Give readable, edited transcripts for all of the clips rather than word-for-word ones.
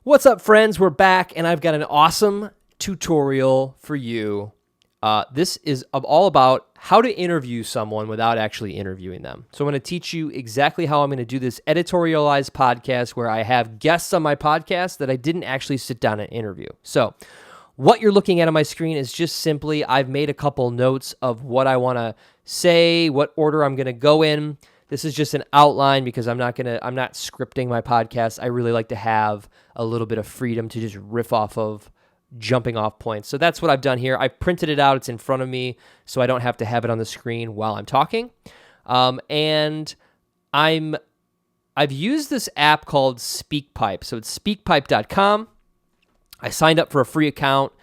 What's up, friends? We're back, and I've got an awesome tutorial for you. This is all about how to interview someone without actually interviewing them. So I'm going to teach you exactly how I'm going to do this editorialize podcast where I have guests on my podcast that I didn't actually sit down and interview. So what you're looking at on my screen is just simply I've made a couple notes of what I want to say, what order I'm going to go in. This is just an outline because I'm not scripting my podcast. I really like to have a little bit of freedom to just riff off of jumping off points. So that's what I've done here. I printed it out. It's in front of me, so I don't have to have it on the screen while I'm talking. And I've used this app called SpeakPipe. So it's speakpipe.com. I signed up for a free account,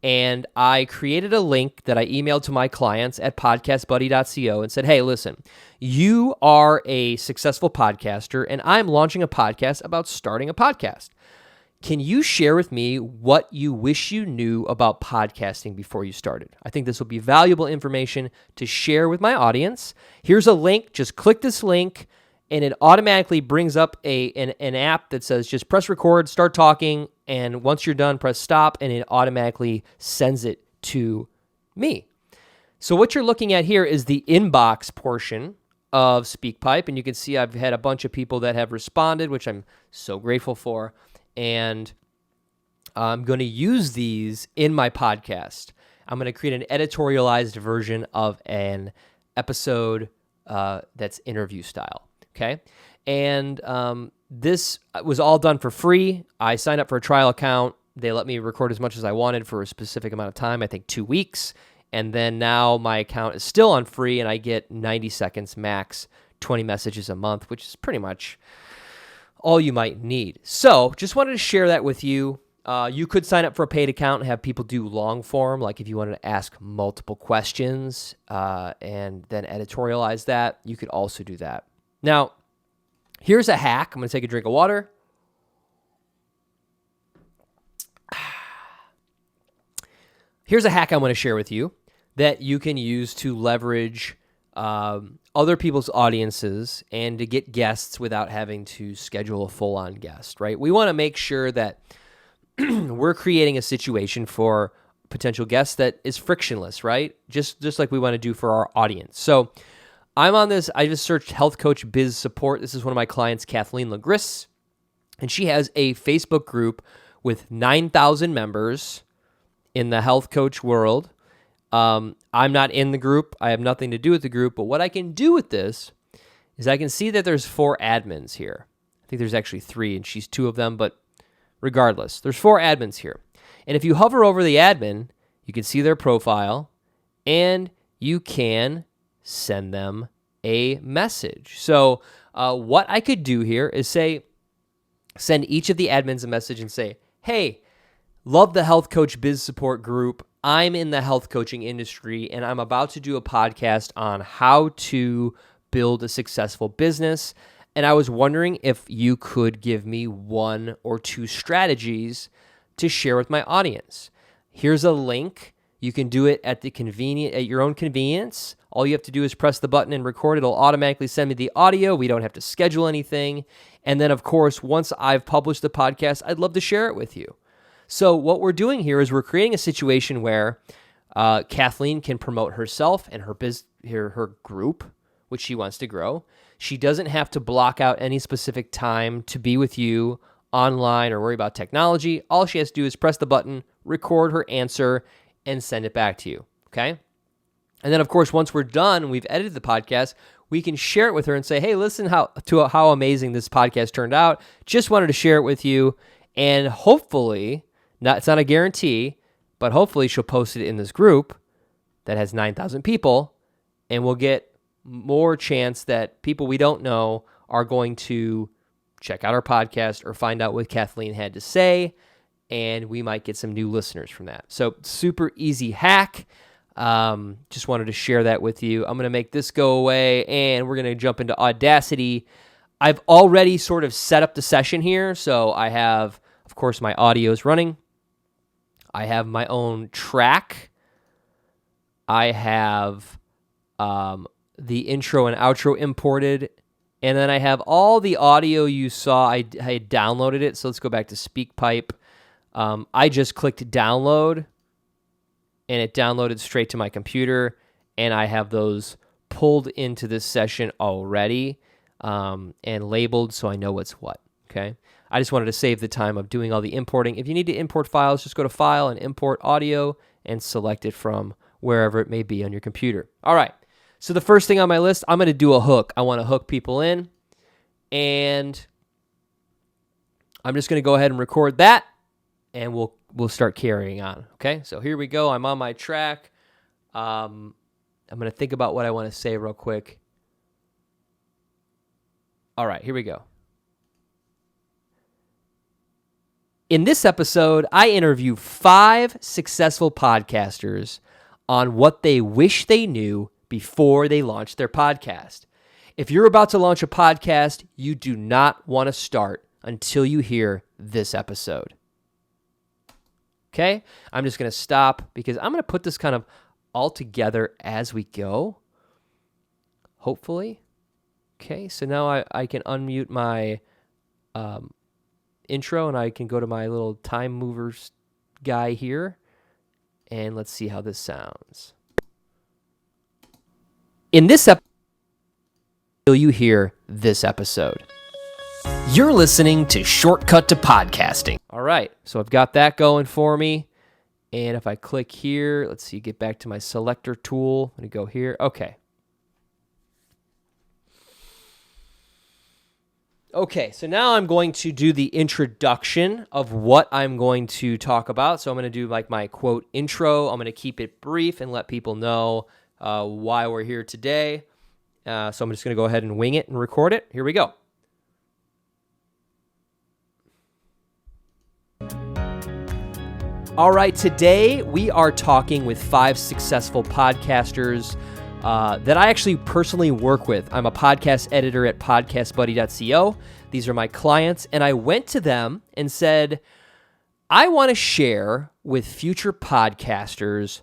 and I created a link that I emailed to my clients at podcastbuddy.co and said, hey, listen, you are a successful podcaster, and I'm launching a podcast about starting a podcast. Can you share with me what you wish you knew about podcasting before you started? I think this will be valuable information to share with my audience. Here's a link. Just click this link, and it automatically brings up an app that says just press record, start talking, and once you're done, press stop, and it automatically sends it to me. So what you're looking at here is the inbox portion of SpeakPipe, and you can see I've had a bunch of people that have responded, which I'm so grateful for, and I'm going to use these in my podcast. I'm going to create an editorialized version of an episode that's interview style, okay? And this was all done for free. I signed up for a trial account. They let me record as much as I wanted for a specific amount of time, I think 2 weeks. And then now my account is still on free, and I get 90 seconds max, 20 messages a month, which is pretty much all you might need. So just wanted to share that with you. You could sign up for a paid account and have people do long form, like if you wanted to ask multiple questions and then editorialize that, you could also do that. Now, here's a hack. I'm going to take a drink of water. Here's a hack I want to share with you that you can use to leverage other people's audiences and to get guests without having to schedule a full-on guest, right? We want to make sure that we're creating a situation for potential guests that is frictionless, right? Just like we want to do for our audience. So I'm on this. I just searched health coach biz support. This is one of my clients, Kathleen Legris, and she has a Facebook group with 9,000 members in the health coach world. I'm not in the group. I have nothing to do with the group, but what I can do with this is I can see that there's 4 admins here. I think there's actually 3, and she's 2 of them, but regardless, there's 4 admins here. And if you hover over the admin, you can see their profile, and you can send them a message. So what I could do here is send each of the admins a message and say, hey, love the Health Coach Biz Support group. I'm in the health coaching industry, and I'm about to do a podcast on how to build a successful business. And I was wondering if you could give me 1 or 2 strategies to share with my audience. Here's a link. You can do it at your own convenience. All you have to do is press the button and record. It'll automatically send me the audio. We don't have to schedule anything. And then, of course, once I've published the podcast, I'd love to share it with you. So what we're doing here is we're creating a situation where Kathleen can promote herself and her group, which she wants to grow. She doesn't have to block out any specific time to be with you online or worry about technology. All she has to do is press the button, record her answer, and send it back to you, okay? And then, of course, once we're done, we've edited the podcast, we can share it with her and say, hey, listen to how amazing this podcast turned out. Just wanted to share it with you, and hopefully, it's not a guarantee, but hopefully she'll post it in this group that has 9,000 people, and we'll get more chance that people we don't know are going to check out our podcast or find out what Kathleen had to say, and we might get some new listeners from that. So super easy hack. Just wanted to share that with you. I'm going to make this go away, and we're going to jump into Audacity. I've already sort of set up the session here, so I have, of course, my audio is running. I have my own track. I have the intro and outro imported And then I have all the audio you saw. I had downloaded it. So let's go back to SpeakPipe. I just clicked download, and it downloaded straight to my computer. And I have those pulled into this session already and labeled so I know what's what. Okay. I just wanted to save the time of doing all the importing. If you need to import files, just go to File and Import Audio and select it from wherever it may be on your computer. All right. So the first thing on my list, I'm going to do a hook. I want to hook people in, and I'm just going to go ahead and record that, and we'll start carrying on. Okay. So here we go. I'm on my track. I'm going to think about what I want to say real quick. All right. Here we go. In this episode, I interview 5 successful podcasters on what they wish they knew before they launched their podcast. If you're about to launch a podcast, you do not want to start until you hear this episode. Okay? I'm just going to stop because I'm going to put this kind of all together as we go, hopefully. Okay, so now I can unmute my intro, and I can go to my little time movers guy here, and let's see how this sounds. In this episode, you hear this episode. You're listening to Shortcut to Podcasting. All right, so I've got that going for me, and if I click here, let's see, get back to my selector tool. I'm going to go here. Okay. Okay, so now I'm going to do the introduction of what I'm going to talk about. So I'm going to do like my quote intro. I'm going to keep it brief and let people know why we're here today. So I'm just going to go ahead and wing it and record it. Here we go. All right, today we are talking with 5 successful podcasters that I actually personally work with. I'm a podcast editor at podcastbuddy.co. These are my clients, and I went to them and said, I want to share with future podcasters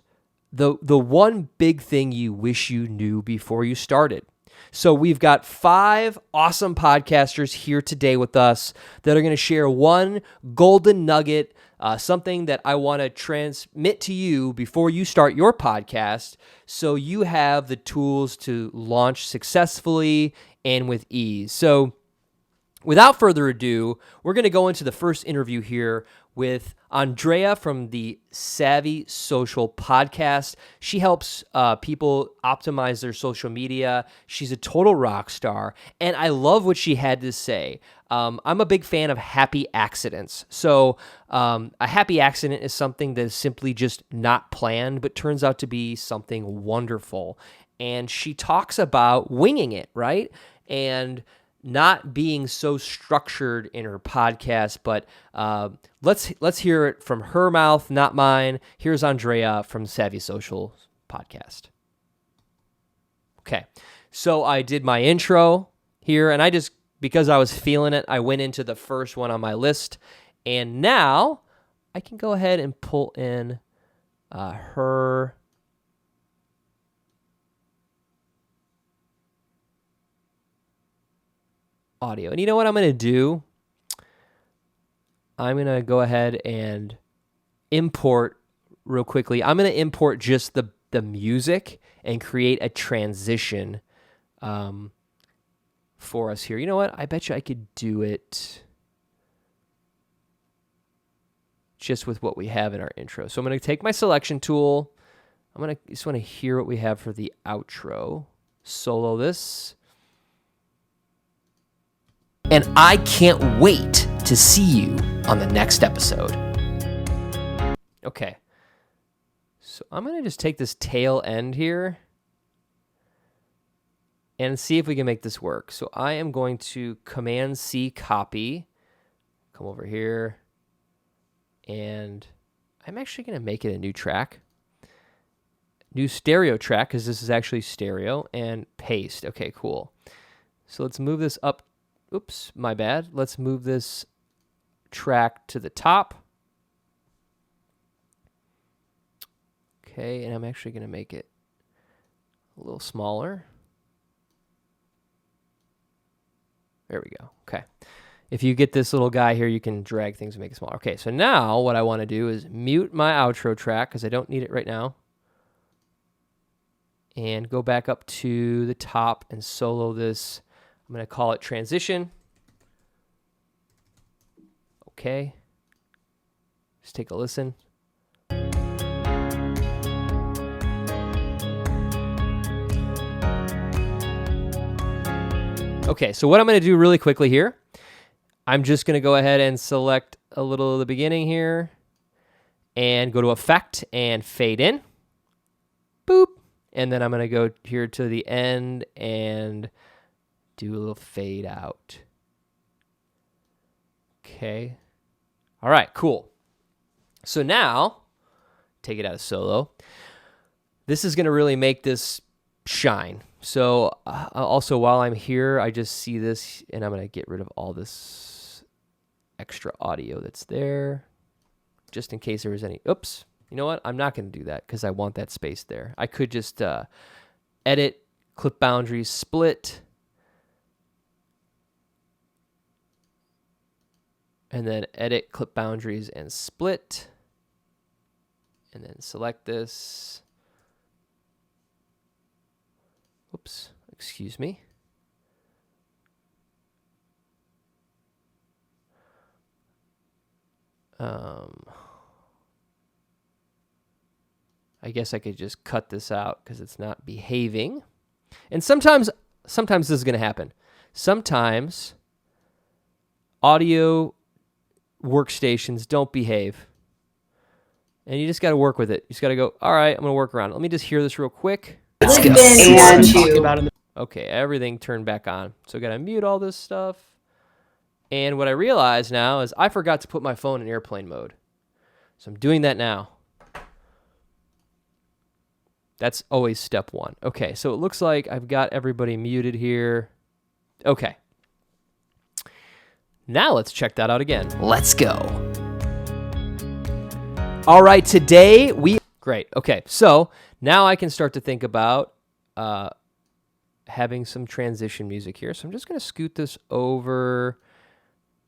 the one big thing you wish you knew before you started. So we've got 5 awesome podcasters here today with us that are going to share one golden nugget, something that I want to transmit to you before you start your podcast so you have the tools to launch successfully and with ease. So without further ado, we're going to go into the first interview here with Andrea from the Savvy Social podcast. She helps people optimize their social media. She's a total rock star, and I love what she had to say. I'm a big fan of happy accidents. So a happy accident is something that is simply just not planned, but turns out to be something wonderful. And she talks about winging it, right? And not being so structured in her podcast, but let's hear it from her mouth, not mine. Here's Andrea from Savvy Social podcast. Okay, so I did my intro here, and because I was feeling it, I went into the first one on my list, and now I can go ahead and pull in her audio. And you know what I'm going to do? I'm going to go ahead and import real quickly. I'm going to import just the music and create a transition for us here. You know what? I bet you I could do it just with what we have in our intro. So I'm going to take my selection tool. Just want to hear what we have for the outro. Solo this. And I can't wait to see you on the next episode. Okay. So I'm going to just take this tail end here and see if we can make this work. So I am going to Command-C copy, come over here, and I'm actually going to make it a new track. New stereo track, because this is actually stereo, and paste. Okay, cool. So let's move this up. Oops, my bad. Let's move this track to the top. Okay, and I'm actually going to make it a little smaller. There we go. Okay. If you get this little guy here, you can drag things and make it smaller. Okay, so now what I want to do is mute my outro track because I don't need it right now. And go back up to the top and solo this. I'm going to call it transition. Okay. Just take a listen. Okay, so what I'm going to do really quickly here, I'm just going to go ahead and select a little of the beginning here and go to Effect and Fade In. Boop. And then I'm going to go here to the end and do a little fade out. Okay. All right, cool. So now, take it out of solo. This is going to really make this shine. So also while I'm here, I just see this and I'm going to get rid of all this extra audio that's there just in case there was any. Oops. You know what? I'm not going to do that because I want that space there. I could just edit, clip boundaries, split, and then edit, clip boundaries, and split, and then select this. Oops, excuse me. I guess I could just cut this out because it's not behaving. And sometimes this is going to happen. Sometimes audio workstations don't behave. And you just got to work with it. You just got to go, all right, I'm going to work around it. Let me just hear this real quick. Let's go. Okay, everything turned back on. So I got to mute all this stuff. And what I realize now is I forgot to put my phone in airplane mode. So I'm doing that now. That's always step one. Okay, so it looks like I've got everybody muted here. Okay. Now let's check that out again. Let's go. All right, today Great. Okay, so now I can start to think about having some transition music here. So I'm just going to scoot this over,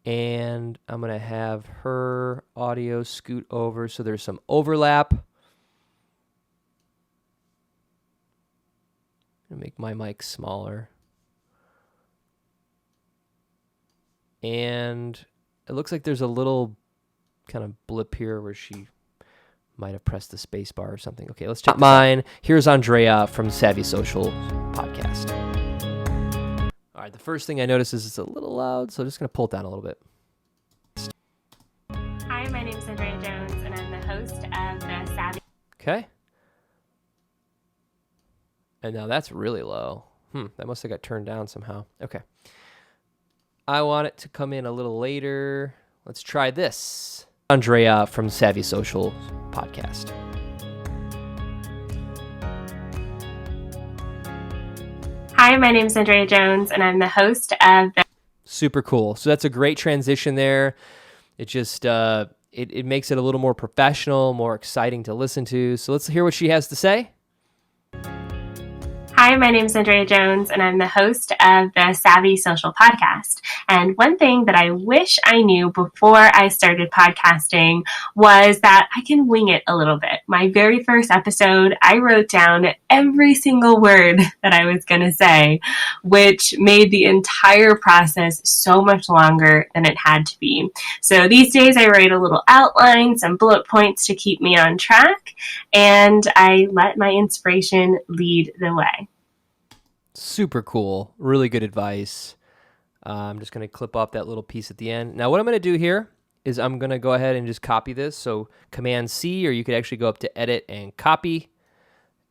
and I'm going to have her audio scoot over so there's some overlap. I'm going to make my mic smaller. And it looks like there's a little kind of blip here where she might have pressed the space bar or something. Okay, let's check mine. Here's Andrea from Savvy Social Podcast. All right, the first thing I notice is it's a little loud, so I'm just going to pull it down a little bit. Hi, my name is Andrea Jones, and I'm the host of the Savvy. Okay. And now that's really low. That must have got turned down somehow. Okay. I want it to come in a little later. Let's try this. Andrea from Savvy Social Podcast. Hi, my name is Andrea Jones, and I'm the host of the... Super cool. So that's a great transition there. It just, it makes it a little more professional, more exciting to listen to. So let's hear what she has to say. Hi, my name is Andrea Jones, and I'm the host of the Savvy Social Podcast. And one thing that I wish I knew before I started podcasting was that I can wing it a little bit. My very first episode, I wrote down every single word that I was going to say, which made the entire process so much longer than it had to be. So these days I write a little outline, some bullet points to keep me on track, and I let my inspiration lead the way. Super cool. Really good advice. I'm just going to clip off that little piece at the end. Now what I'm going to do here is I'm going to go ahead and just copy this. So Command C, or you could actually go up to Edit and Copy.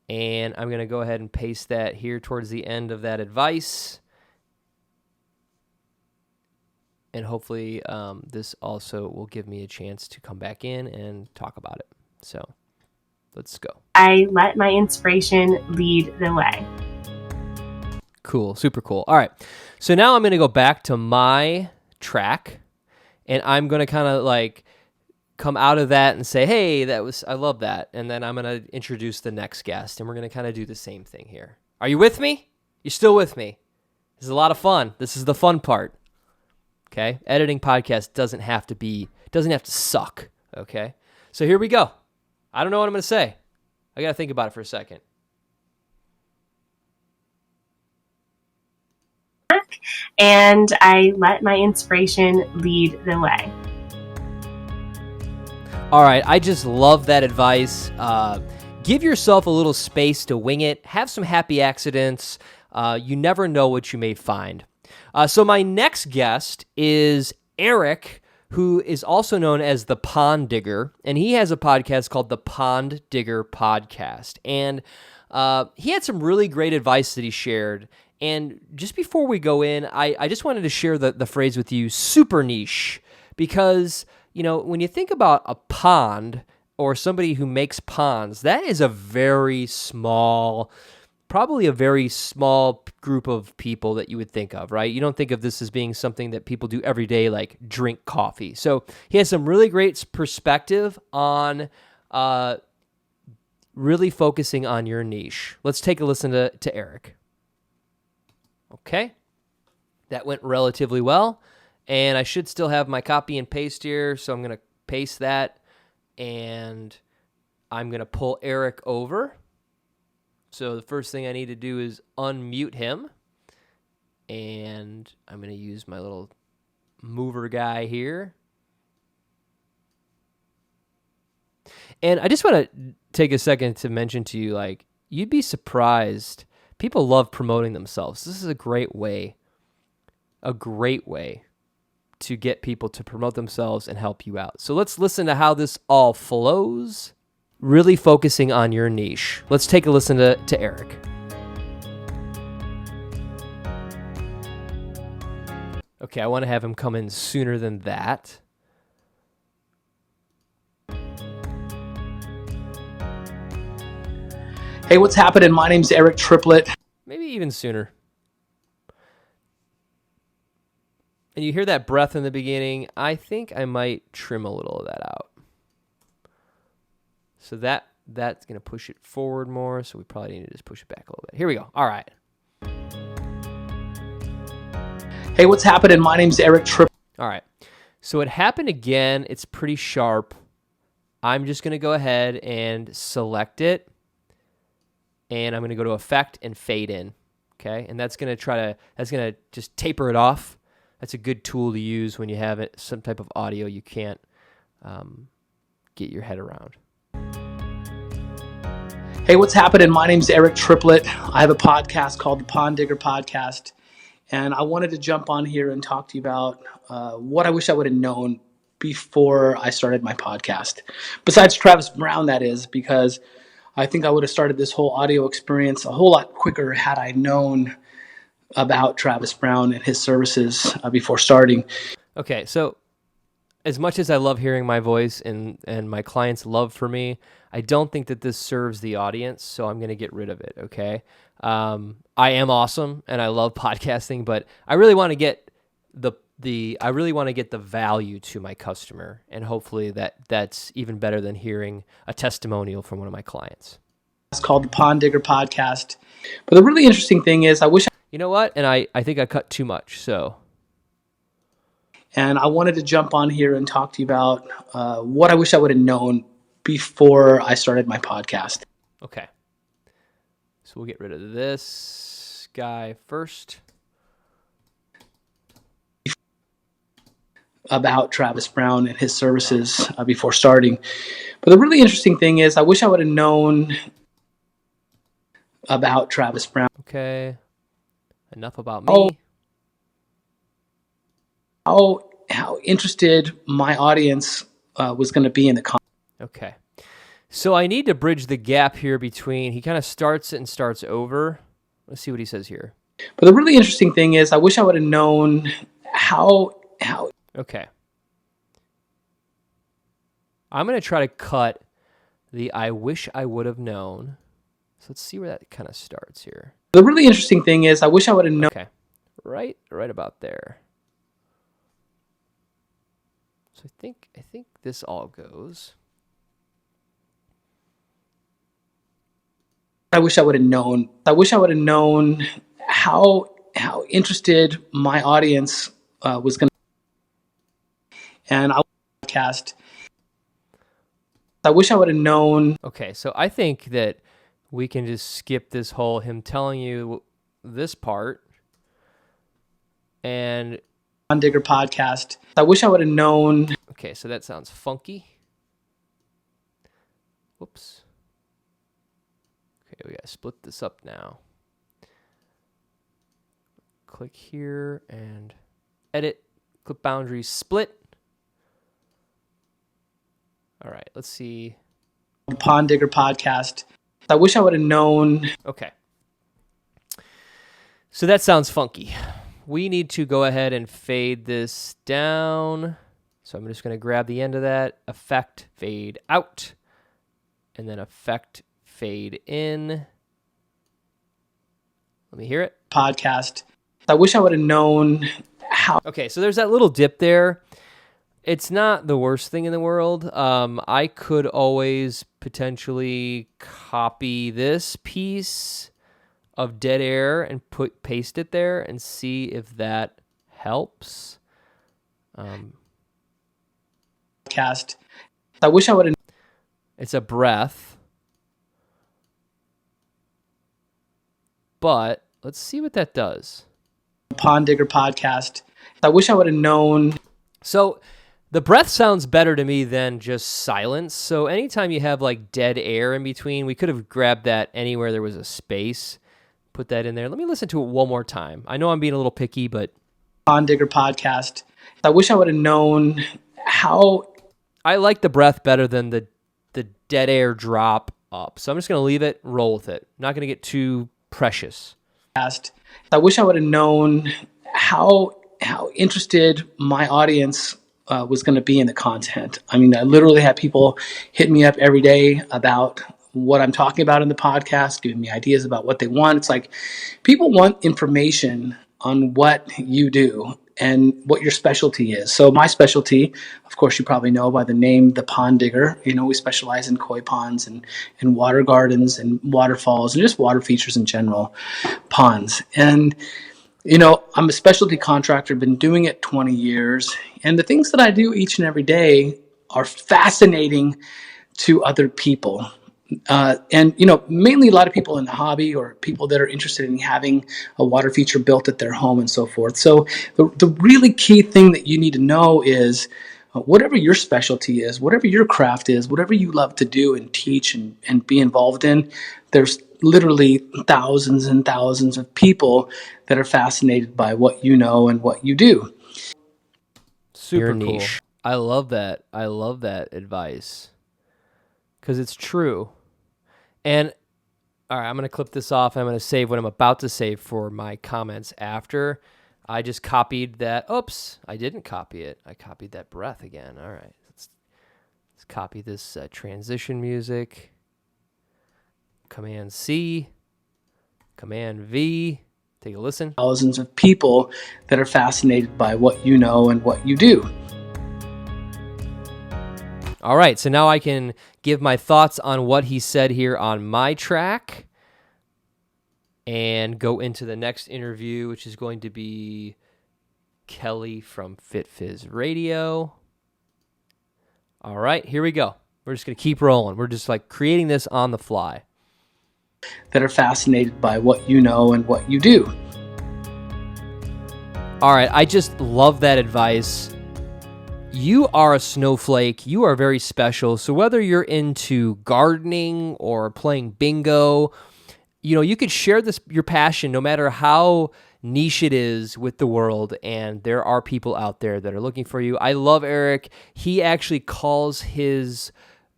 And I'm going to go ahead and paste that here towards the end of that advice. And hopefully this also will give me a chance to come back in and talk about it. So let's go. I let my inspiration lead the way. Cool. Super cool. All right. So now I'm going to go back to my track, and I'm going to kind of like come out of that and say, hey, I love that. And then I'm going to introduce the next guest, and we're going to kind of do the same thing here. Are you with me? You still with me? This is a lot of fun. This is the fun part. Okay? Editing podcasts doesn't have to suck. Okay? So here we go. I don't know what I'm going to say. I got to think about it for a second. And I let my inspiration lead the way. All right, I just love that advice. Give yourself a little space to wing it. Have some happy accidents. You never know what you may find. So my next guest is Eric, who is also known as the Pond Digger, and he has a podcast called the Pond Digger Podcast. And he had some really great advice that he shared. And just before we go in, I just wanted to share the phrase with you, super niche, because when you think about a pond or somebody who makes ponds, that is probably a very small group of people that you would think of, right? You don't think of this as being something that people do every day, like drink coffee. So he has some really great perspective on really focusing on your niche. Let's take a listen to Eric. Okay, that went relatively well. And I should still have my copy and paste here, so I'm going to paste that, and I'm going to pull Eric over. So the first thing I need to do is unmute him, and I'm going to use my little mover guy here. And I just want to take a second to mention to you, you'd be surprised. People love promoting themselves. This is a great way to get people to promote themselves and help you out. So let's listen to how this all flows, really focusing on your niche. Let's take a listen to Eric. Okay, I want to have him come in sooner than that. Hey, what's happening? My name's Eric Triplett. Maybe even sooner. And you hear that breath in the beginning. I think I might trim a little of that out. So that's going to push it forward more. So we probably need to just push it back a little bit. Here we go. All right. Hey, what's happening? My name's Eric Triplett. All right. So it happened again. It's pretty sharp. I'm just going to go ahead and select it. And I'm going to go to Effect and Fade in. Okay. And that's going to just taper it off. That's a good tool to use when you have some type of audio you can't get your head around. Hey, what's happening? My name's Eric Triplett. I have a podcast called the Pond Digger Podcast. And I wanted to jump on here and talk to you about what I wish I would have known before I started my podcast. Besides Travis Brown, that is, because I think I would have started this whole audio experience a whole lot quicker had I known about Travis Brown and his services before starting. Okay, so as much as I love hearing my voice and my clients' love for me, I don't think that this serves the audience, so I'm going to get rid of it, okay? I am awesome and I love podcasting, but I really want to get the value to my customer, and hopefully that's even better than hearing a testimonial from one of my clients. It's called the Pond Digger Podcast. But the really interesting thing is you know what? And I think I cut too much, so. And I wanted to jump on here and talk to you about what I wish I would have known before I started my podcast. Okay. So we'll get rid of this guy first. About Travis Brown and his services before starting. But the really interesting thing is I wish I would have known about Travis Brown. Okay. Enough about me. How interested my audience was going to be in the content. Okay. So I need to bridge the gap here between, he kind of starts it and starts over. Let's see what he says here. But the really interesting thing is I wish I would have known how. Okay. I'm going to try to cut the I wish I would have known. So let's see where that kind of starts here. The really interesting thing is I wish I would have known. Okay. Right about there. So I think this all goes. I wish I would have known how interested my audience was going to, and I podcast. I wish I would have known. Okay, so I think that we can just skip this whole him telling you this part and On Digger podcast. I wish I would have known. okay, so that sounds funky. Whoops. Okay, we gotta split this up now. Click here and edit, clip boundaries, split. All right, let's see. Pond Digger podcast. I wish I would have known. Okay. So that sounds funky. We need to go ahead and fade this down. So I'm just going to grab the end of that, effect, fade out, and then effect, fade in. Let me hear it. Podcast. I wish I would have known how. Okay, so there's that little dip there. It's not the worst thing in the world. I could always potentially copy this piece of dead air and paste it there and see if that helps. Podcast. I wish I would have. It's a breath. But let's see what that does. Pond Digger podcast. I wish I would have known. So the breath sounds better to me than just silence. So anytime you have like dead air in between, we could have grabbed that anywhere there was a space, put that in there. Let me listen to it one more time. I know I'm being a little picky, but Pond Digger podcast. I wish I would have known how. I like the breath better than the dead air drop up. So I'm just going to leave it, roll with it. Not going to get too precious. I wish I would have known how interested my audience was going to be in the content. I mean, I literally have people hit me up every day about what I'm talking about in the podcast, giving me ideas about what they want. It's like people want information on what you do and what your specialty is. So my specialty, of course, you probably know by the name, the Pond Digger. You know, we specialize in koi ponds and water gardens and waterfalls and just water features in general, ponds. And, you know, I'm a specialty contractor, been doing it 20 years. And the things that I do each and every day are fascinating to other people. And, you know, mainly a lot of people in the hobby or people that are interested in having a water feature built at their home and so forth. So the really key thing that you need to know is whatever your specialty is, whatever your craft is, whatever you love to do and teach and be involved in, there's literally thousands and thousands of people that are fascinated by what you know and what you do. Super niche. Cool. I love that. I love that advice because it's true. And all right, I'm going to clip this off. I'm going to save what I'm about to save for my comments after. I just copied that. Oops, I didn't copy it. I copied that breath again. All right, let's copy this transition music. Command C, Command V. Take a listen. Thousands of people that are fascinated by what you know and what you do. All right, so now I can give my thoughts on what he said here on my track and go into the next interview, which is going to be Kelly from FitFizz Radio. All right, here we go. We're just going to keep rolling. We're just like creating this on the fly. That are fascinated by what you know and what you do. All right, I just love that advice. You are a snowflake. You are very special. So whether you're into gardening or playing bingo, you know, you could share your passion no matter how niche it is with the world. And there are people out there that are looking for you. I love Eric. He actually calls his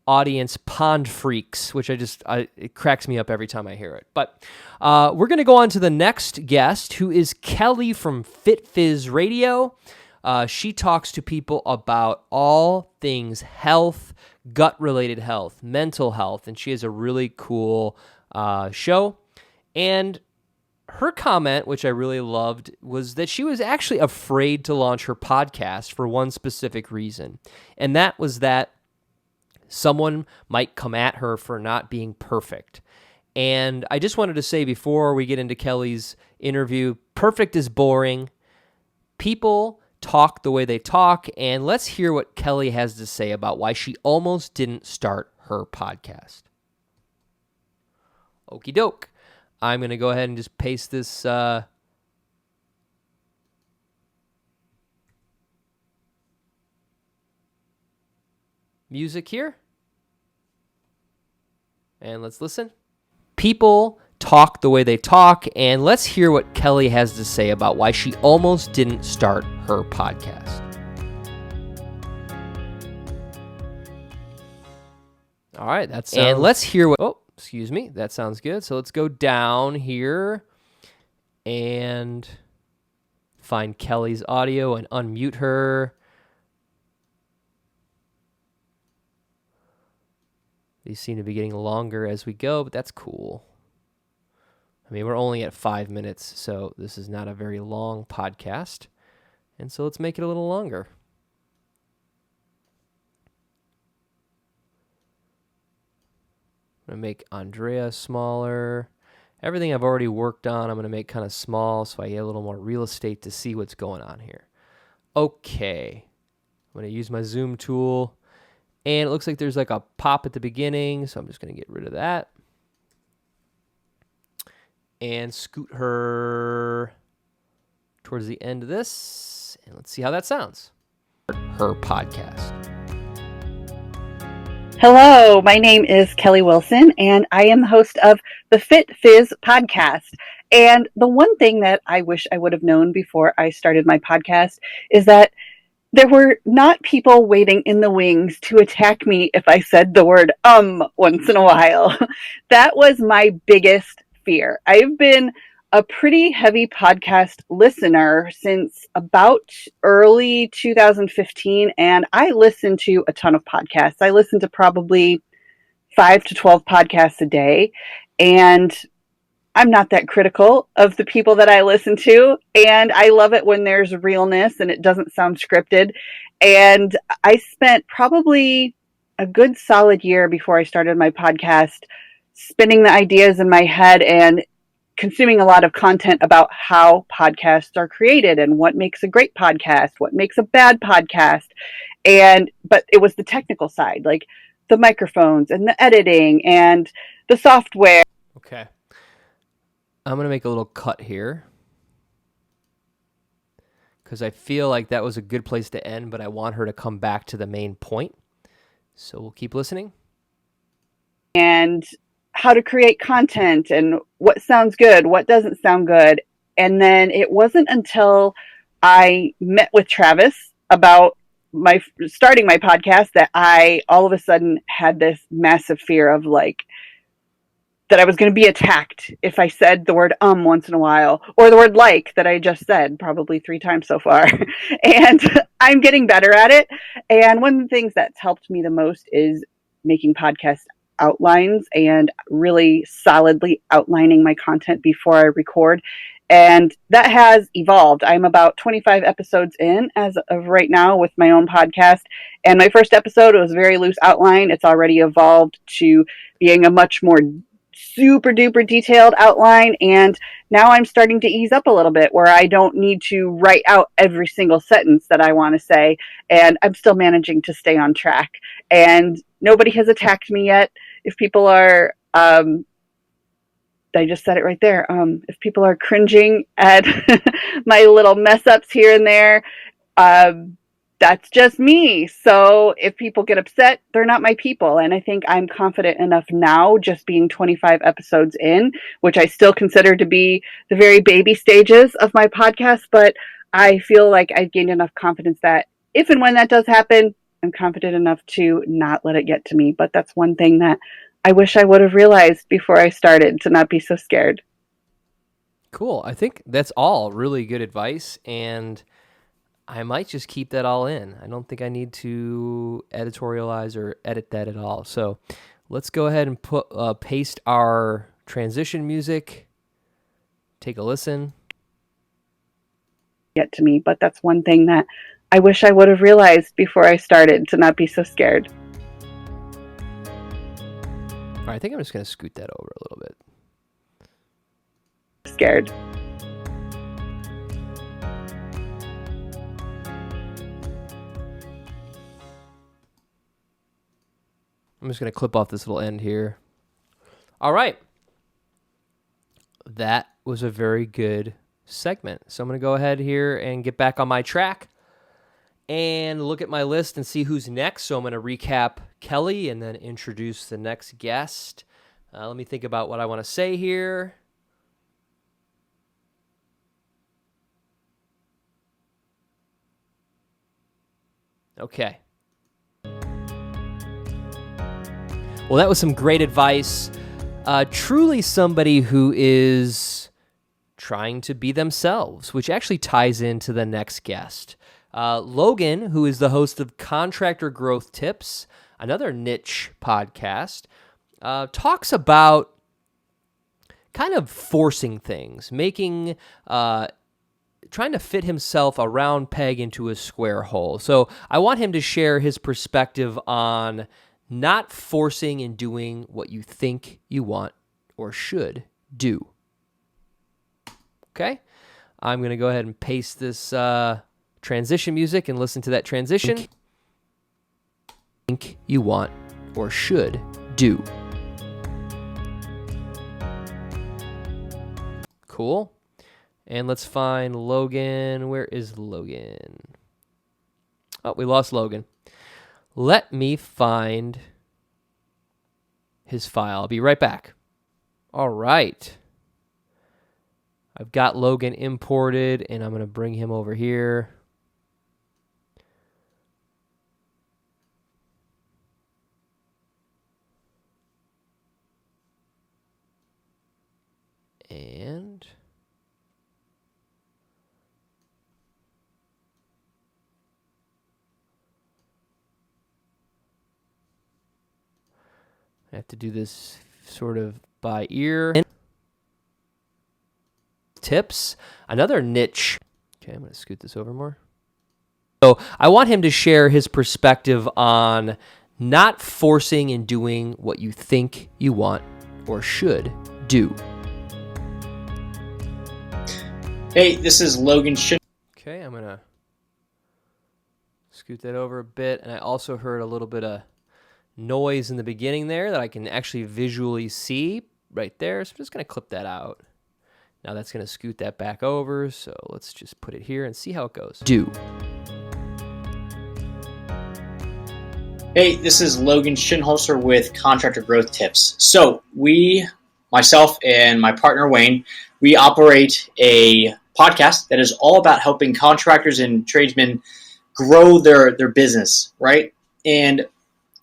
audience pond freaks, which it cracks me up every time I hear it. But we're going to go on to the next guest, who is Kelly from FitFizz Radio. She talks to people about all things health, gut-related health, mental health, and she has a really cool show. And her comment, which I really loved, was that she was actually afraid to launch her podcast for one specific reason, and that was that someone might come at her for not being perfect. And I just wanted to say before we get into Kelly's interview, perfect is boring. People talk the way they talk, and let's hear what Kelly has to say about why she almost didn't start her podcast. Okie doke. I'm going to go ahead and just paste this music here. And let's listen. People talk the way they talk, and let's hear what Kelly has to say about why she almost didn't start her podcast. All right, that sounds... And let's hear what... Oh, excuse me. That sounds good. So let's go down here and find Kelly's audio and unmute her. These seem to be getting longer as we go, but that's cool. I mean, we're only at 5 minutes, so this is not a very long podcast. And so let's make it a little longer. I'm going to make Andrea smaller. Everything I've already worked on, I'm going to make kind of small so I get a little more real estate to see what's going on here. Okay. I'm going to use my zoom tool. And it looks like there's like a pop at the beginning, so I'm just going to get rid of that. And scoot her towards the end of this. And let's see how that sounds. Her podcast. Hello, my name is Kelly Wilson, and I am the host of the Fit Fizz podcast. And the one thing that I wish I would have known before I started my podcast is that there were not people waiting in the wings to attack me if I said the word once in a while. That was my biggest fear. I've been a pretty heavy podcast listener since about early 2015, and I listen to a ton of podcasts. I listen to probably 5 to 12 podcasts a day, and I'm not that critical of the people that I listen to, and I love it when there's realness and it doesn't sound scripted. And I spent probably a good solid year before I started my podcast spinning the ideas in my head and consuming a lot of content about how podcasts are created and what makes a great podcast, what makes a bad podcast. But it was the technical side, like the microphones and the editing and the software. Okay. I'm going to make a little cut here because I feel like that was a good place to end, but I want her to come back to the main point. So we'll keep listening. And how to create content and what sounds good, what doesn't sound good. And then it wasn't until I met with Travis about starting my podcast that I all of a sudden had this massive fear of that I was going to be attacked if I said the word once in a while, or the word that I just said probably 3 times so far. And I'm getting better at it. And one of the things that's helped me the most is making podcast outlines and really solidly outlining my content before I record. And that has evolved. I'm about 25 episodes in as of right now with my own podcast. And my first episode was a very loose outline. It's already evolved to being a much more super duper detailed outline. And now I'm starting to ease up a little bit where I don't need to write out every single sentence that I want to say. And I'm still managing to stay on track. And nobody has attacked me yet. If people are, I just said it right there. If people are cringing at my little mess ups here and there, that's just me. So if people get upset, they're not my people. And I think I'm confident enough now, just being 25 episodes in, which I still consider to be the very baby stages of my podcast. But I feel like I've gained enough confidence that if and when that does happen, I'm confident enough to not let it get to me. But that's one thing that I wish I would have realized before I started, to not be so scared. Cool. I think that's all really good advice, and I might just keep that all in. I don't think I need to editorialize or edit that at all. So let's go ahead and paste our transition music. Take a listen. Get to me, but that's one thing that I wish I would have realized before I started, to not be so scared. right, I think I'm just going to scoot that over a little bit. Scared. I'm just going to clip off this little end here. All right. That was a very good segment. So I'm going to go ahead here and get back on my track and look at my list and see who's next. So I'm going to recap Kelly and then introduce the next guest. Let me think about what I want to say here. Okay. Well, that was some great advice. Truly somebody who is trying to be themselves, which actually ties into the next guest. Logan, who is the host of Contractor Growth Tips, another niche podcast, talks about kind of forcing things, trying to fit himself a round peg into a square hole. So I want him to share his perspective on not forcing and doing what you think you want or should do. Okay? I'm going to go ahead and paste this transition music and listen to that transition. Think you want or should do. Cool. And let's find Logan. Where is Logan? Oh, we lost Logan. Let me find his file. I'll be right back. All right. I've got Logan imported, and I'm going to bring him over here. And I have to do this sort of by ear. Tips, another niche. Okay, I'm going to scoot this over more. So I want him to share his perspective on not forcing and doing what you think you want or should do. Hey, this is Logan Shin. Okay, I'm going to scoot that over a bit. And I also heard a little bit of noise in the beginning there that I can actually visually see right there. So I'm just going to clip that out. Now that's going to scoot that back over. So let's just put it here and see how it goes. Do. Hey, this is Logan Shinholzer with Contractor Growth Tips. So myself and my partner Wayne, we operate a podcast that is all about helping contractors and tradesmen grow their business, right? And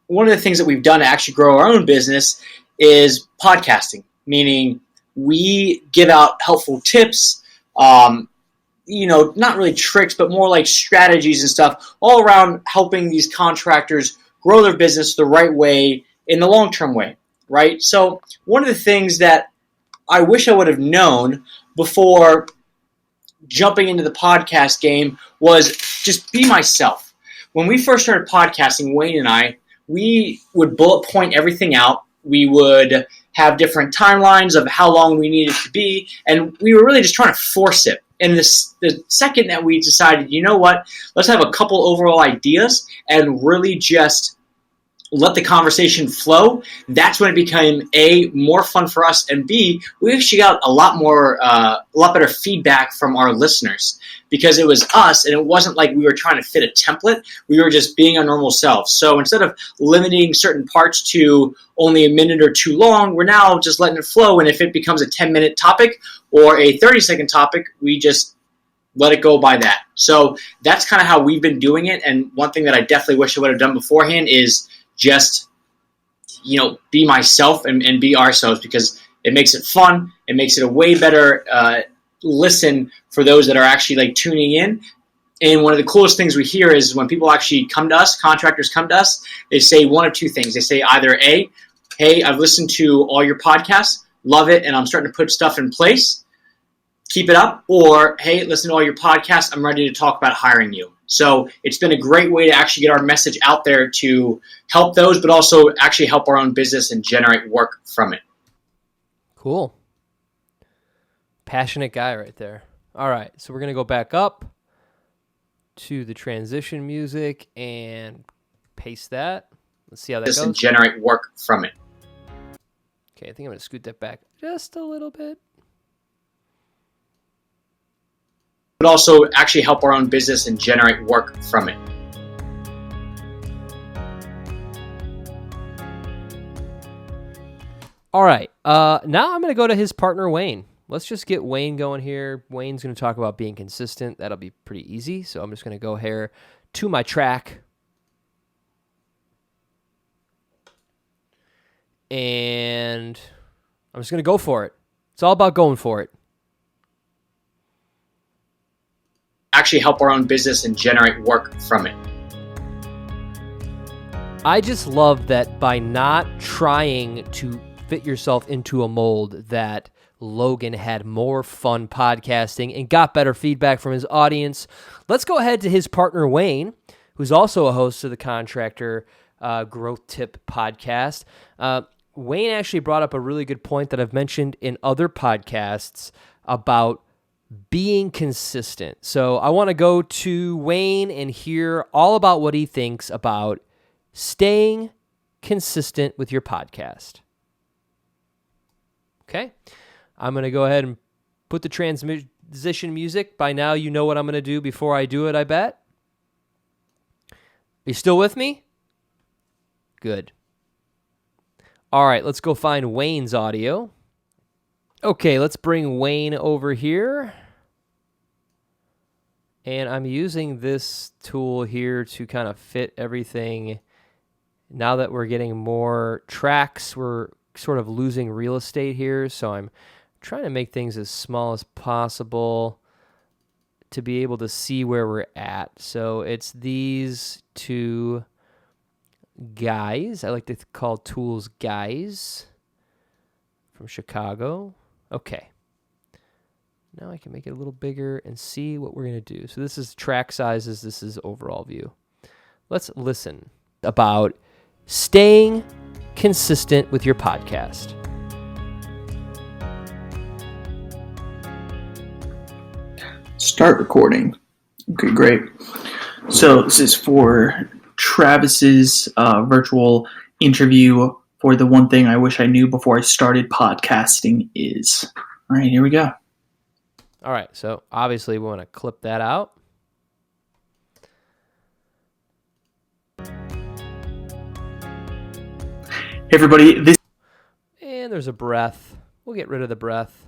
one of the things that we've done to actually grow our own business is podcasting, meaning we give out helpful tips, not really tricks, but more like strategies and stuff all around helping these contractors grow their business the right way in the long-term way, right? So one of the things that I wish I would have known before jumping into the podcast game was just be myself. When we first started podcasting, Wayne and I, we would bullet point everything out. We would have different timelines of how long we needed to be, and we were really just trying to force it. And the second that we decided, you know what, let's have a couple overall ideas and really just let the conversation flow, that's when it became A, more fun for us, and B, we actually got a lot better feedback from our listeners because it was us and it wasn't like we were trying to fit a template. We were just being our normal selves. So instead of limiting certain parts to only a minute or too long, we're now just letting it flow. And if it becomes a 10-minute topic or a 30-second topic, we just let it go by that. So that's kind of how we've been doing it. And one thing that I definitely wish I would have done beforehand is just, be myself and be ourselves, because it makes it fun. It makes it a way better listen for those that are actually like tuning in. And one of the coolest things we hear is when people actually come to us, contractors come to us, they say one of two things. They say either A, hey, I've listened to all your podcasts, love it, and I'm starting to put stuff in place. Keep it up. Or, hey, listen to all your podcasts, I'm ready to talk about hiring you. So it's been a great way to actually get our message out there to help those, but also actually help our own business and generate work from it. Cool. Passionate guy right there. All right, so we're going to go back up to the transition music and paste that. Let's see how that goes. And generate work from it. Okay, I think I'm going to scoot that back just a little bit. But also actually help our own business and generate work from it. All right, now I'm going to go to his partner, Wayne. Let's just get Wayne going here. Wayne's going to talk about being consistent. That'll be pretty easy. So I'm just going to go here to my track. And I'm just going to go for it. It's all about going for it. Actually help our own business and generate work from it. I just love that by not trying to fit yourself into a mold, that Logan had more fun podcasting and got better feedback from his audience. Let's go ahead to his partner, Wayne, who's also a host of the Contractor Growth Tip podcast. Wayne actually brought up a really good point that I've mentioned in other podcasts about being consistent. So I want to go to Wayne and hear all about what he thinks about staying consistent with your podcast. Okay. I'm going to go ahead and put the transition music. By now, you know what I'm going to do before I do it, I bet. Are you still with me? Good. All right, let's go find Wayne's audio. Okay, let's bring Wayne over here. And I'm using this tool here to kind of fit everything. Now that we're getting more tracks, we're sort of losing real estate here, so I'm trying to make things as small as possible to be able to see where we're at. So it's these two guys. I like to call tools guys from Chicago. Okay. Now I can make it a little bigger and see what we're going to do. So this is track sizes. This is overall view. Let's listen about staying consistent with your podcast. Start recording. Okay, great. So this is for Travis's virtual interview for the one thing I wish I knew before I started podcasting is. All right, here we go. All right, so obviously we want to clip that out. Hey everybody, And there's a breath. We'll get rid of the breath.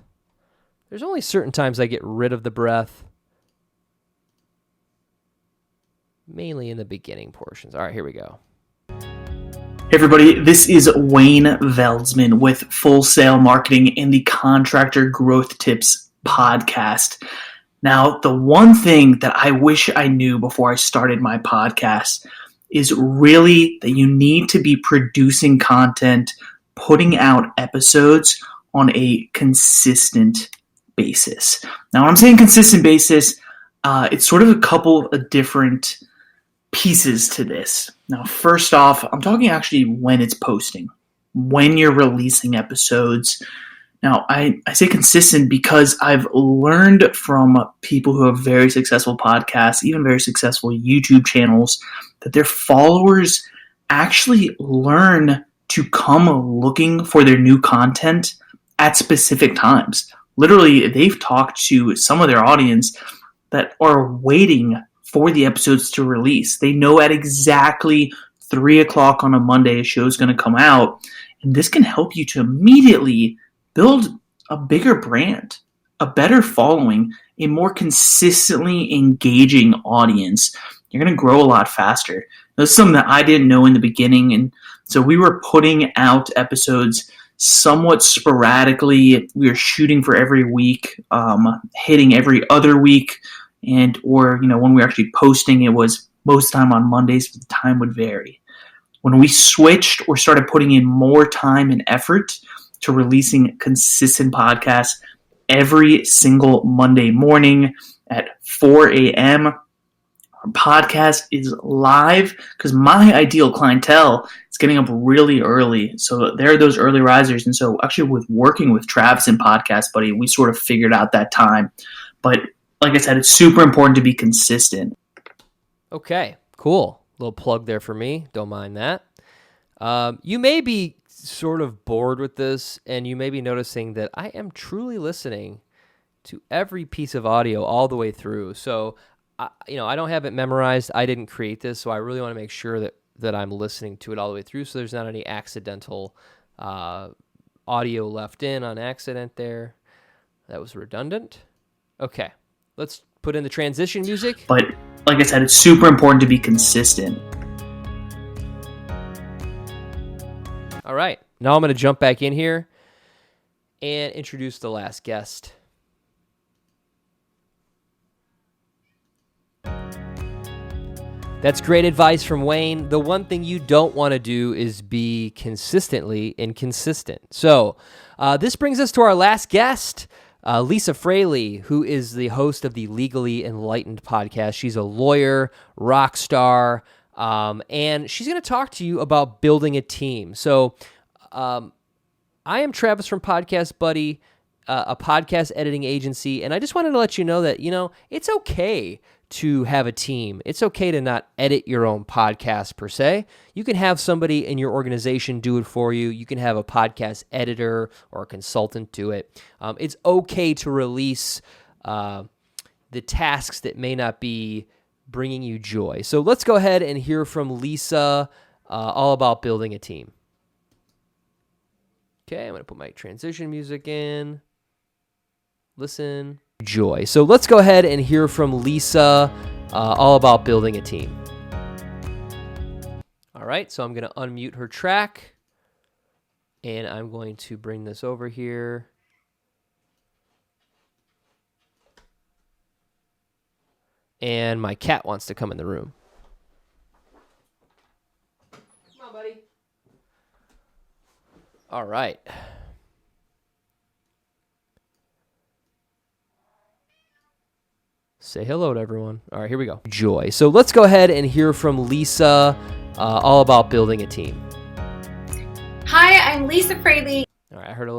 There's only certain times I get rid of the breath. Mainly in the beginning portions. All right, here we go. Hey everybody, this is Wayne Veldsman with Full Sail Marketing and the Contractor Growth Tips podcast. Now, the one thing that I wish I knew before I started my podcast is really that you need to be producing content, putting out episodes on a consistent basis. Now, when I'm saying consistent basis, it's sort of a couple of different pieces to this. Now, first off, I'm talking actually when it's posting, when you're releasing episodes. Now, I say consistent because I've learned from people who have very successful podcasts, even very successful YouTube channels, that their followers actually learn to come looking for their new content at specific times. Literally, they've talked to some of their audience that are waiting for the episodes to release. They know at exactly 3 o'clock on a Monday a show is going to come out, and this can help you to immediately build a bigger brand, a better following, a more consistently engaging audience. You're going to grow a lot faster. That's something that I didn't know in the beginning, and so we were putting out episodes somewhat sporadically. We were shooting for every week, hitting every other week, or when we were actually posting, it was most time on Mondays, but the time would vary. When we switched or started putting in more time and effort to releasing consistent podcasts every single Monday morning at 4 a.m., our podcast is live, because my ideal clientele is getting up really early. So there are those early risers. And so actually with working with Travis and Podcast Buddy, we sort of figured out that time. But like I said, it's super important to be consistent. Okay, cool. Little plug there for me. Don't mind that. You may be sort of bored with this, and you may be noticing that I am truly listening to every piece of audio all the way through. So, I don't have it memorized. I didn't create this, so I really want to make sure that I'm listening to it all the way through, so there's not any accidental audio left in on accident there. That was redundant. Okay, let's put in the transition music. But like I said, it's super important to be consistent. All right, now I'm going to jump back in here and introduce the last guest. That's great advice from Wayne. The one thing you don't want to do is be consistently inconsistent. So this brings us to our last guest, Lisa Fraley, who is the host of the Legally Enlightened podcast. She's a lawyer, rock star, and she's going to talk to you about building a team. So I am Travis from Podcast Buddy, a podcast editing agency, and I just wanted to let you know that, it's okay to have a team. It's okay to not edit your own podcast per se. You can have somebody in your organization do it for you. You can have a podcast editor or a consultant do it. It's okay to release the tasks that may not be bringing you joy. So let's go ahead and hear from Lisa all about building a team. Okay, I'm going to put my transition music in. Listen. Joy. So let's go ahead and hear from Lisa all about building a team. All right, so I'm going to unmute her track, and I'm going to bring this over here. And my cat wants to come in the room. Come on, buddy. All right. Say hello to everyone. All right, here we go. Joy. So let's go ahead and hear from Lisa all about building a team. Hi, I'm Lisa Fraley. All right, I heard a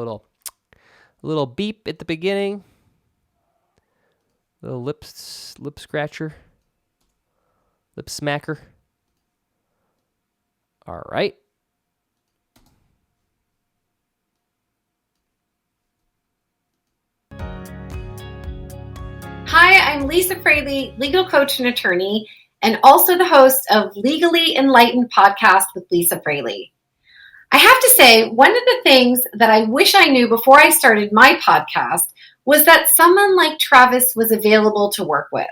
little beep at the beginning. Little lip scratcher. Lip smacker. All right. Hi, I'm Lisa Fraley, legal coach and attorney, and also the host of Legally Enlightened podcast with Lisa Fraley. I have to say, one of the things that I wish I knew before I started my podcast was that someone like Travis was available to work with.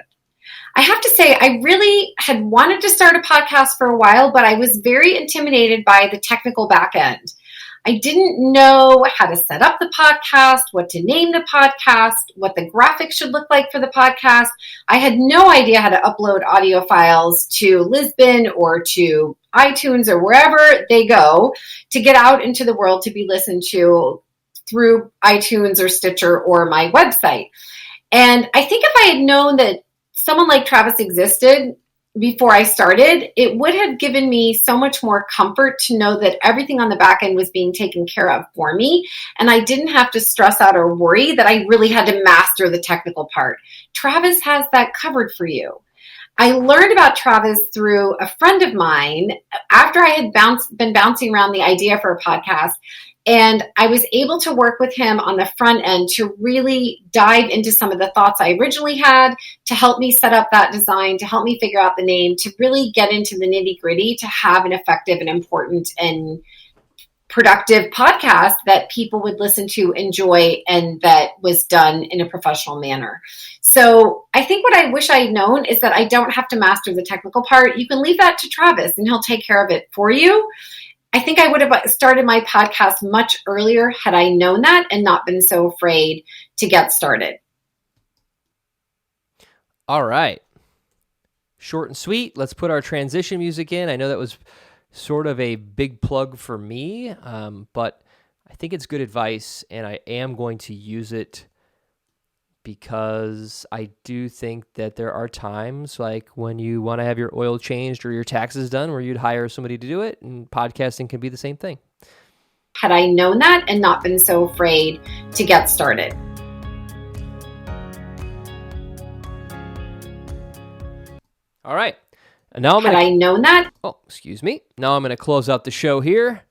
I have to say, I really had wanted to start a podcast for a while, but I was very intimidated by the technical back end. I didn't know how to set up the podcast, what to name the podcast, what the graphics should look like for the podcast. I had no idea how to upload audio files to Lisbon or to iTunes or wherever they go to get out into the world to be listened to through iTunes or Stitcher or my website. And I think if I had known that someone like Travis existed before I started, it would have given me so much more comfort to know that everything on the back end was being taken care of for me. And I didn't have to stress out or worry that I really had to master the technical part. Travis has that covered for you. I learned about Travis through a friend of mine after I had been bouncing around the idea for a podcast. And I was able to work with him on the front end to really dive into some of the thoughts I originally had, to help me set up that design, to help me figure out the name, to really get into the nitty gritty, to have an effective and important and productive podcast that people would listen to, enjoy, and that was done in a professional manner. So I think what I wish I had known is that I don't have to master the technical part. You can leave that to Travis and he'll take care of it for you. I think I would have started my podcast much earlier had I known that and not been so afraid to get started. All right. Short and sweet. Let's put our transition music in. I know that was sort of a big plug for me, but I think it's good advice, and I am going to use it because I do think that there are times like when you want to have your oil changed or your taxes done where you'd hire somebody to do it, and podcasting can be the same thing. Had I known that and not been so afraid to get started. All right. And now Had I known that? Oh, excuse me. Now I'm going to close out the show here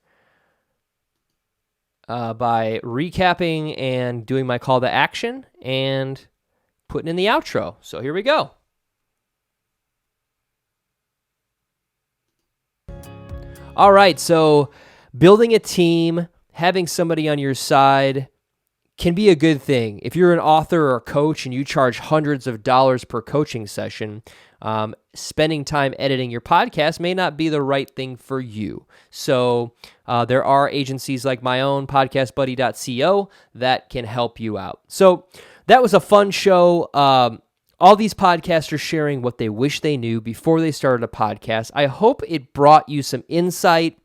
by recapping and doing my call to action and putting in the outro. So here we go. All right. So building a team, having somebody on your side can be a good thing. If you're an author or a coach and you charge hundreds of dollars per coaching session, spending time editing your podcast may not be the right thing for you. So there are agencies like my own, podcastbuddy.co, that can help you out. So that was a fun show. All these podcasters sharing what they wish they knew before they started a podcast. I hope it brought you some insight,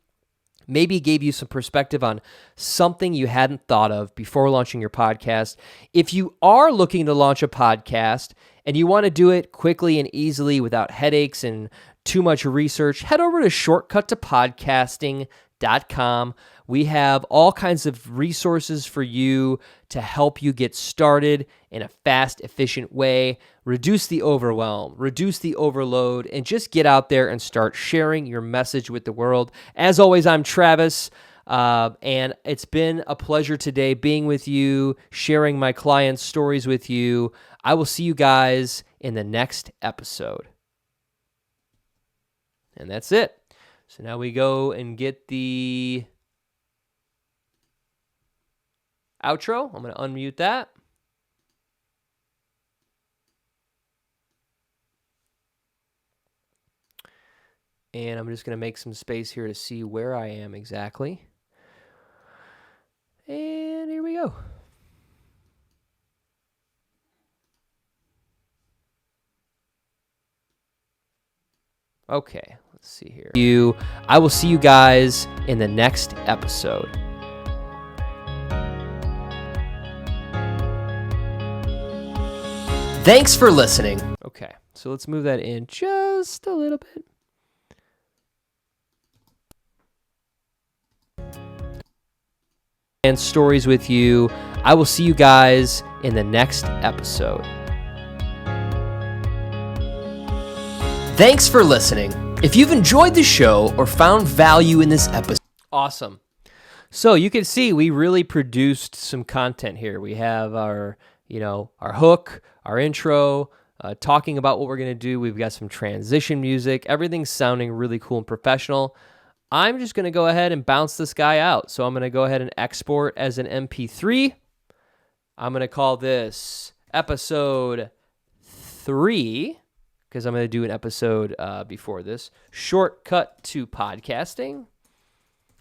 maybe gave you some perspective on something you hadn't thought of before launching your podcast. If you are looking to launch a podcast and you want to do it quickly and easily without headaches and too much research, head over to shortcuttopodcasting.com. We have all kinds of resources for you to help you get started in a fast, efficient way, reduce the overwhelm, reduce the overload, and just get out there and start sharing your message with the world. As always, I'm Travis, and it's been a pleasure today being with you, sharing my clients' stories with you. I will see you guys in the next episode. And that's it. So now we go and get the outro. I'm going to unmute that. And I'm just going to make some space here to see where I am exactly. And here we go. Okay, let's see here. I will see you guys in the next episode. Thanks for listening. Okay, so let's move that in just a little bit. And stories with you. I will see you guys in the next episode. Thanks for listening. If you've enjoyed the show or found value in this episode, awesome. So you can see we really produced some content here. We have our hook, our intro, talking about what we're going to do. We've got some transition music. Everything's sounding really cool and professional. I'm just going to go ahead and bounce this guy out. So I'm going to go ahead and export as an MP3. I'm going to call this episode 3, because I'm going to do an episode before this. Shortcut to podcasting,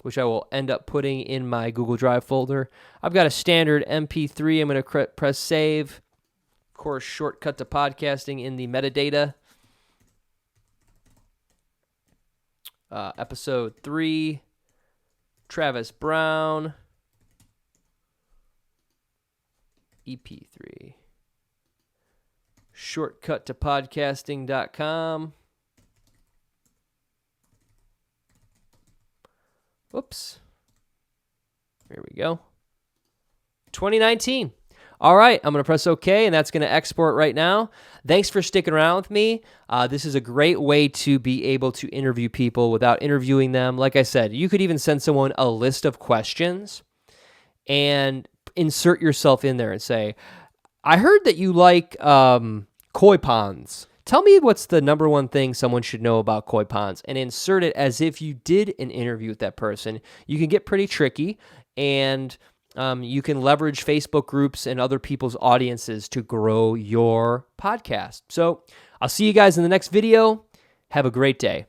which I will end up putting in my Google Drive folder. I've got a standard MP3. I'm going to press save. Of course, shortcut to podcasting in the metadata. Episode 3, Travis Brown, EP3, shortcut to podcasting.com. Whoops. Here we go. 2019. All right, I'm going to press OK, and that's going to export right now. Thanks for sticking around with me. This is a great way to be able to interview people without interviewing them. Like I said, you could even send someone a list of questions and insert yourself in there and say, I heard that you like koi ponds. Tell me what's the number one thing someone should know about koi ponds, and insert it as if you did an interview with that person. You can get pretty tricky, and you can leverage Facebook groups and other people's audiences to grow your podcast. So I'll see you guys in the next video. Have a great day.